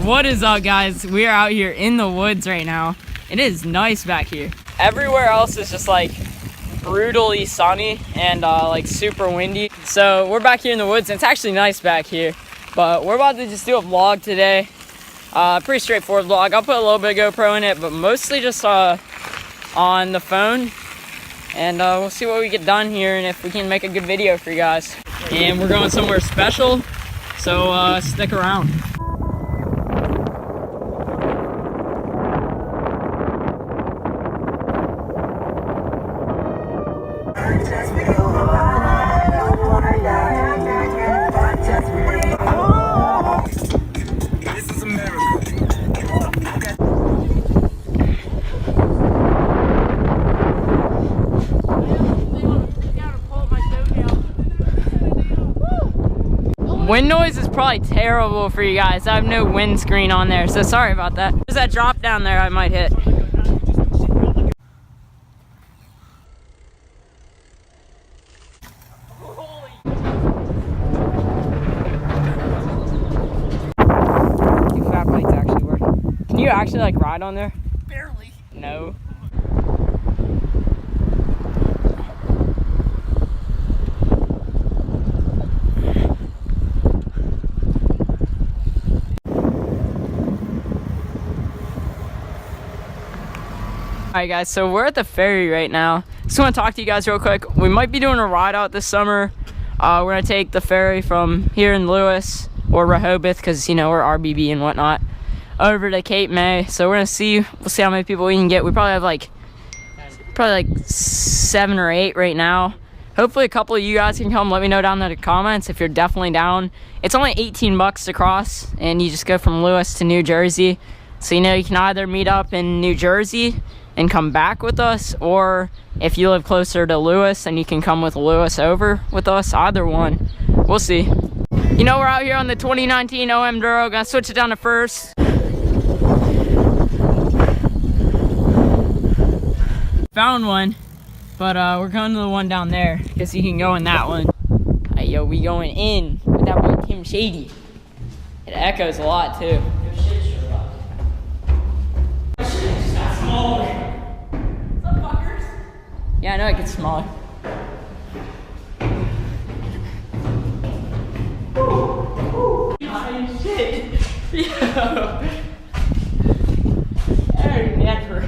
What is up, guys? We are out here in the woods right now. It is nice back here. Everywhere else is just like brutally sunny and like super windy. So we're back here in the woods and it's actually nice back here. But we're about to just do a vlog today. Pretty straightforward vlog. I'll put a little bit of GoPro in it, but mostly just on the phone. And we'll see what we get done here and if we can make a good video for you guys. And we're going somewhere special, so stick around. Wind noise is probably terrible for you guys. I have no windscreen on there, so sorry about that. There's that drop down there I might hit. These fat bikes actually work. Can you actually like ride on there? Barely. No. Alright guys, so we're at the ferry right now. Just want to talk to you guys real quick. We might be doing a ride out this summer. We're going to take the ferry from here in Lewis or Rehoboth, because you know we're RBB and whatnot, over to Cape May. So we're going to see, we'll see how many people we can get. We probably have like 7 or 8 right now. Hopefully a couple of you guys can come. Let me know down in the comments if you're definitely down. It's only 18 bucks to cross, and you just go from Lewis to New Jersey. So you know you can either meet up in New Jersey and come back with us, or if you live closer to Lewis, then you can come with Lewis over with us. Either one, we'll see. You know, we're out here on the 2019 OM Duro. Gonna switch it down to first. Found one, but we're going to the one down there because you can go in that one. Hey, yo, we going in with that boy Tim Shady. It echoes a lot too. Yeah, I know it gets smaller. Oh shit! Yo! Oh, never.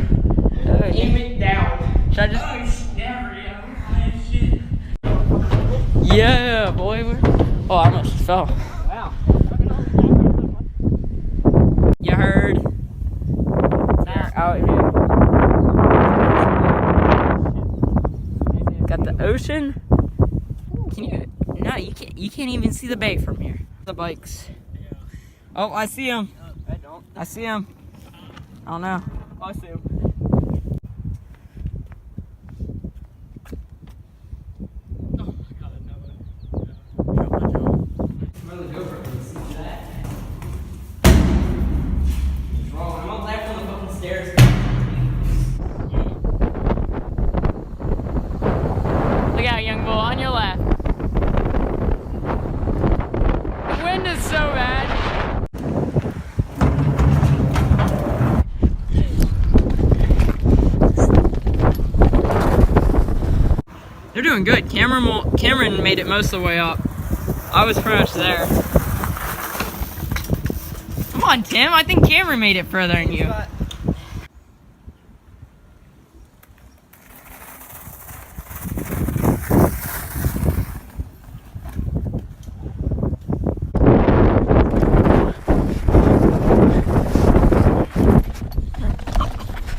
Aim it down. Should I just? Never, yeah. Shit. Yeah, boy. Oh, I almost fell. Wow. You heard? They're out here. Got the ocean. Can you? No, you can't. You can't even see the bay from here. The bikes. Yeah. Oh, I see him. I don't. I see him. I don't know. Oh, I see him. Oh my God! Really go for it. See that? What's wrong? I'm up left on the fucking stairs. Look out, young bull, on your left. The wind is so bad. They're doing good. Cameron made it most of the way up. I was pretty much there. Come on, Tim. I think Cameron made it further than you.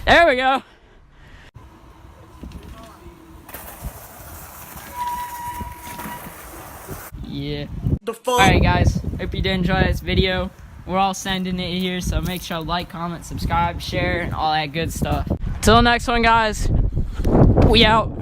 There we go. Yeah. Alright guys, hope you did enjoy this video. We're all sending it here, so make sure to like, comment, subscribe, share, and all that good stuff. Till the next one, guys. We out.